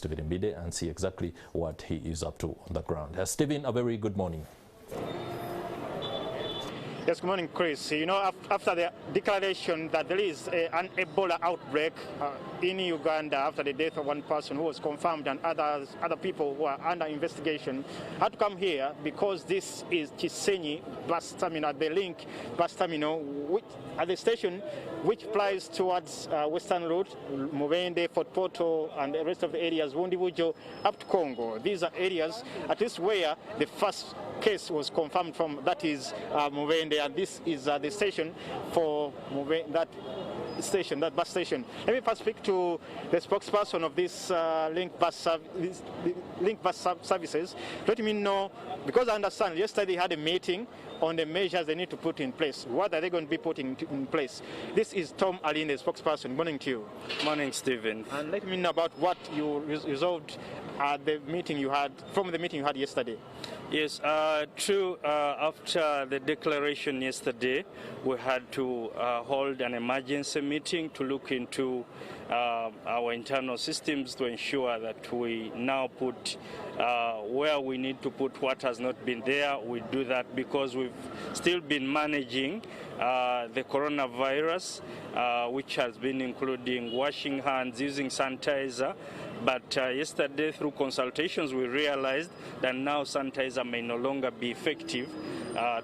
Stephen Mbide and see exactly what he is up to on the ground. Stephen, a very good morning. Yes, good morning, Chris. You know, after the declaration that there is an Ebola outbreak in Uganda after the death of one person who was confirmed and other people who are under investigation, had to come here because this is Chisenyi bus terminal, the link bus terminal, which, at the station which flies towards western route, Mubende, Fort Portal, and the rest of the areas, Wundibujo, up to Congo. These are areas, at least where the first case was confirmed from, that is Mubende, and this is the station for Mubende, that bus station. Let me first speak to the spokesperson of this link bus services. Let me know, because I understand yesterday they had a meeting on the measures they need to put in place. What are they going to be putting in place? This is Tom Alin, the spokesperson. Good morning to you. Morning, Stephen. And let me know about what you resolved at the meeting you had, from the meeting you had yesterday. Yes, true. After the declaration yesterday, we had to hold an emergency meeting to look into our internal systems to ensure that we now put where we need to put what has not been there. We do that because we've still been managing the coronavirus, which has been including washing hands, using sanitizer. But yesterday, through consultations, we realized that now sanitizer may no longer be effective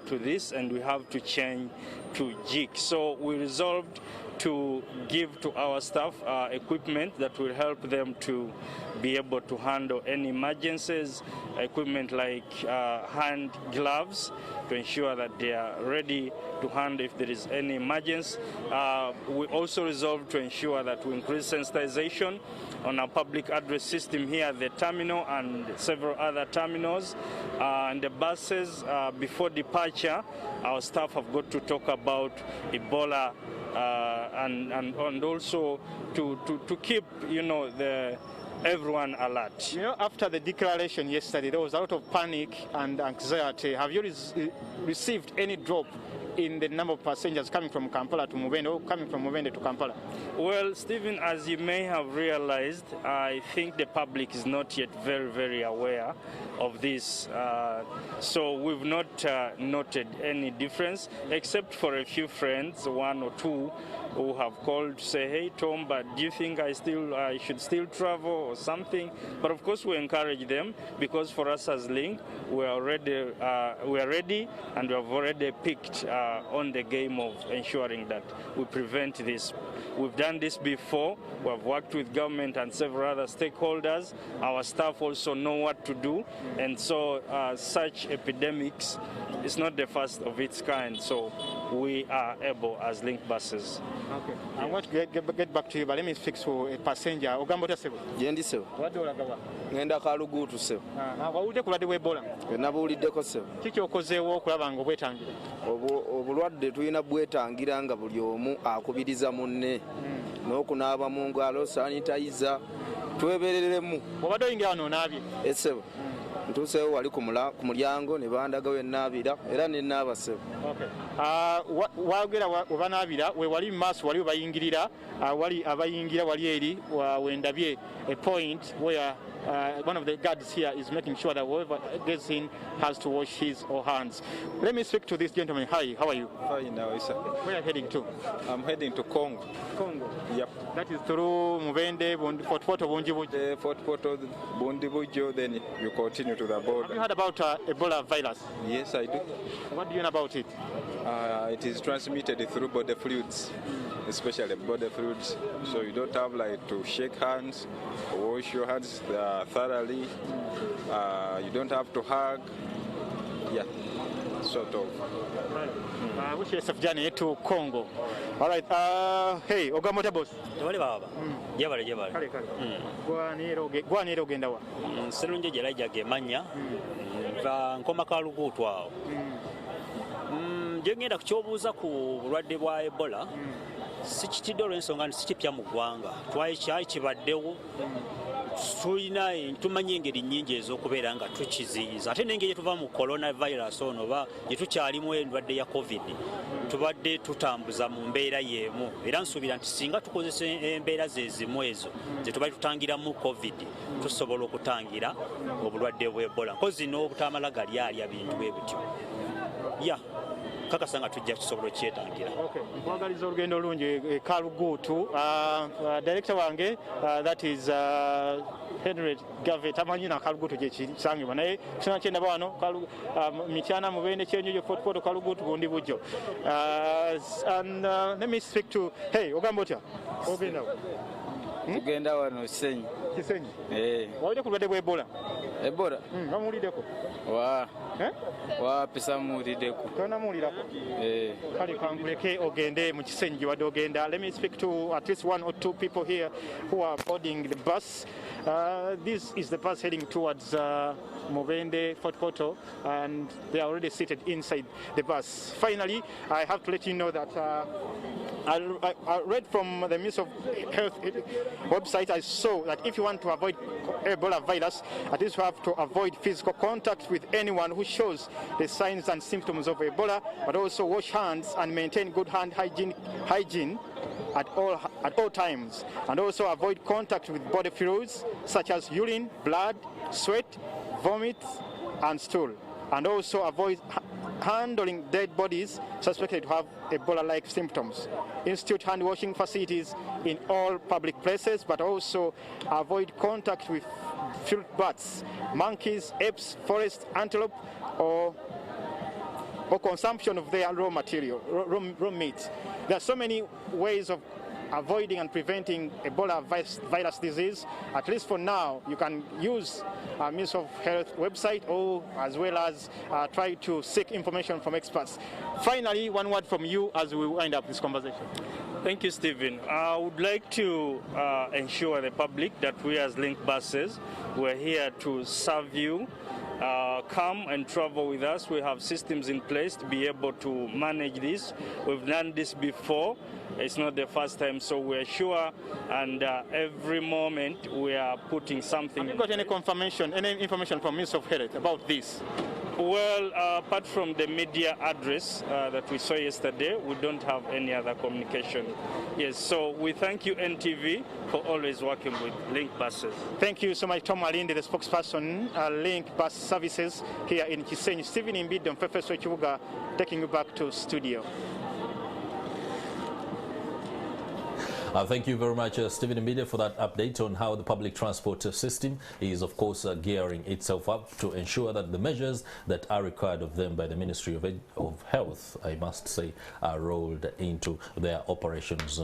to this, and we have to change to jig. So we resolved to give to our staff equipment that will help them to be able to handle any emergencies, equipment like hand gloves to ensure that they are ready to handle if there is any emergency. We also resolved to ensure that we increase sensitization on our public address system here at the terminal and several other terminals. And the buses, before departure, our staff have got to talk about Ebola and also to keep, you know, everyone alert. You know, after the declaration yesterday, there was a lot of panic and anxiety. Have you received any drop in the number of passengers coming from Kampala to Mubende or coming from Mubende to Kampala? Well, Stephen, as you may have realized, I think the public is not yet very aware of this. So we've not noted any difference, except for a few friends, one or two, who have called to say, hey Tom, but do you think I should still travel or something? But of course we encourage them, because for us as Link, we are ready and we have already picked on the game of ensuring that we prevent this. We've done this before. We have worked with government and several other stakeholders. Our staff also know what to do, and so such epidemics is not the first of its kind. So we are able as Link buses. Okay. I want to get back to you, but let me fix for a passenger. Ogambota sebo. Yendi sebo. What do you like? Ngenda kalugutu sebo. Wawulidde ku lwadde Ebola? Nabuuliddeko sebo. Kiki okozeewo okulaba nga obwetangira? Obulwadde tulina bwetangira nga buli omu akubiriza munne. N'okunaaba mu ngalo, sanitizer, twebereremu. Obadde oyingira wano onaabye? Sebo. Ntuuseewo wali ku mulyango ne bandaga we nnaabira era ne nnaaba sebo. Wagera we banaabira we wali mu maaso wali we bayingirira, wali abayingira wali eri wendabye a point where one of the guards here is making sure that whoever gets in has to wash his or her hands. Let me speak to this gentleman. Hi, how are you? Fine now, sir. Where are you heading to? I'm heading to Congo. Congo? Yep. That is through Mubende, Fort Portal, Bundibujo. Fort Portal, Bundibujo, then you continue to the border. Have you heard about Ebola virus? Yes, I do. What do you know about it? It is transmitted through body fluids, especially body fluids. So you don't have like to shake hands, wash your hands thoroughly. You don't have to hug. Yeah, sort of. Right. Wish you a safe journey to Congo. All right. Hey, Ogamota boss. Tewali baba. Jebale. Gwanira ogenda wa? Serunje jelaja gemanya. Va nkoma kalugutu awo. Ngenda kuchobuuza ku bulwadde bwa Ebola. Sikitidde olw'ensonga nti sikipya mu ggwanga. Twali kyali kibaddewo tumanyi engeri nnyingi ez'okubeera nga tukiziyiza ate n'engeri tuva mu coronavirus ono oba gye tukyalimu endwadde ya covid tubadde tutambuza mu mbeera y'emu era nsuubira nti singa tukozesa embeera zezimu ezo ze tubali tutangiramu covid tusobola okutangira obulwadde bwa Ebola nkozi n'obutamala gali alya bintu bwe bityo kakasa nga tujja kisobola okyetangira. Nkwagaliza olugendo olungi Kaluguutu. Director wange that is Henry Gavet amanyi na Kaluguutu gye kisangibwa naye kisana kyenda bano Mityana Mubende Kyenjojo Fort Portal Kaluguutu gundi bujjo. And let me speak to ogamba otya ogenda tugenda wano Kisenyi wawulidde ku bulwadde bwa Ebola bamuwuliddeko wapisa muwuliddeko tonamuwulirako kale kankuleke ogende mu Kisenyi gye wadde ogenda. Let me speak to at least 1 or 2 people here who are boarding the bus. This is the bus heading towards Mubende Fort Portal, and they are already seated inside the bus. Finally, I have to let you know that I read from the Ministry of Health website, I saw that if you want to avoid Ebola virus, at least you have to avoid physical contact with anyone who shows the signs and symptoms of Ebola, but also wash hands and maintain good hand hygiene at all times, and also avoid contact with body fluids such as urine, blood, sweat, vomit, and stool, and also avoid handling dead bodies suspected to have Ebola-like symptoms. Institute hand washing facilities in all public places, but also avoid contact with fruit bats, monkeys, apes, forest antelope, or consumption of their raw material, raw meat. There are so many ways of avoiding and preventing Ebola virus disease. At least for now, you can use Ministry of Health website, or as well as try to seek information from experts. Finally, one word from you as we wind up this conversation. Thank you, Stephen. I would like to ensure the public that we as Link buses, we're here to serve you. Come and travel with us. We have systems in place to be able to manage this. We've done this before. It's not the first time, so we're sure, and every moment we are putting something. Have you got any confirmation, any information from Ministry of Health about this? Well, apart from the media address that we saw yesterday, we don't have any other communication. Yes, so we thank you, NTV, for always working with Link buses. Thank you so much, Tom Alinde, the spokesperson, Link Bus Services here in Kisenyi. Stephen Imbidon, Professor Chibuga, taking you back to studio. Thank you very much, Stephen Imbide, for that update on how the public transport system is, of course, gearing itself up to ensure that the measures that are required of them by the Ministry of Health, I must say, are rolled into their operations.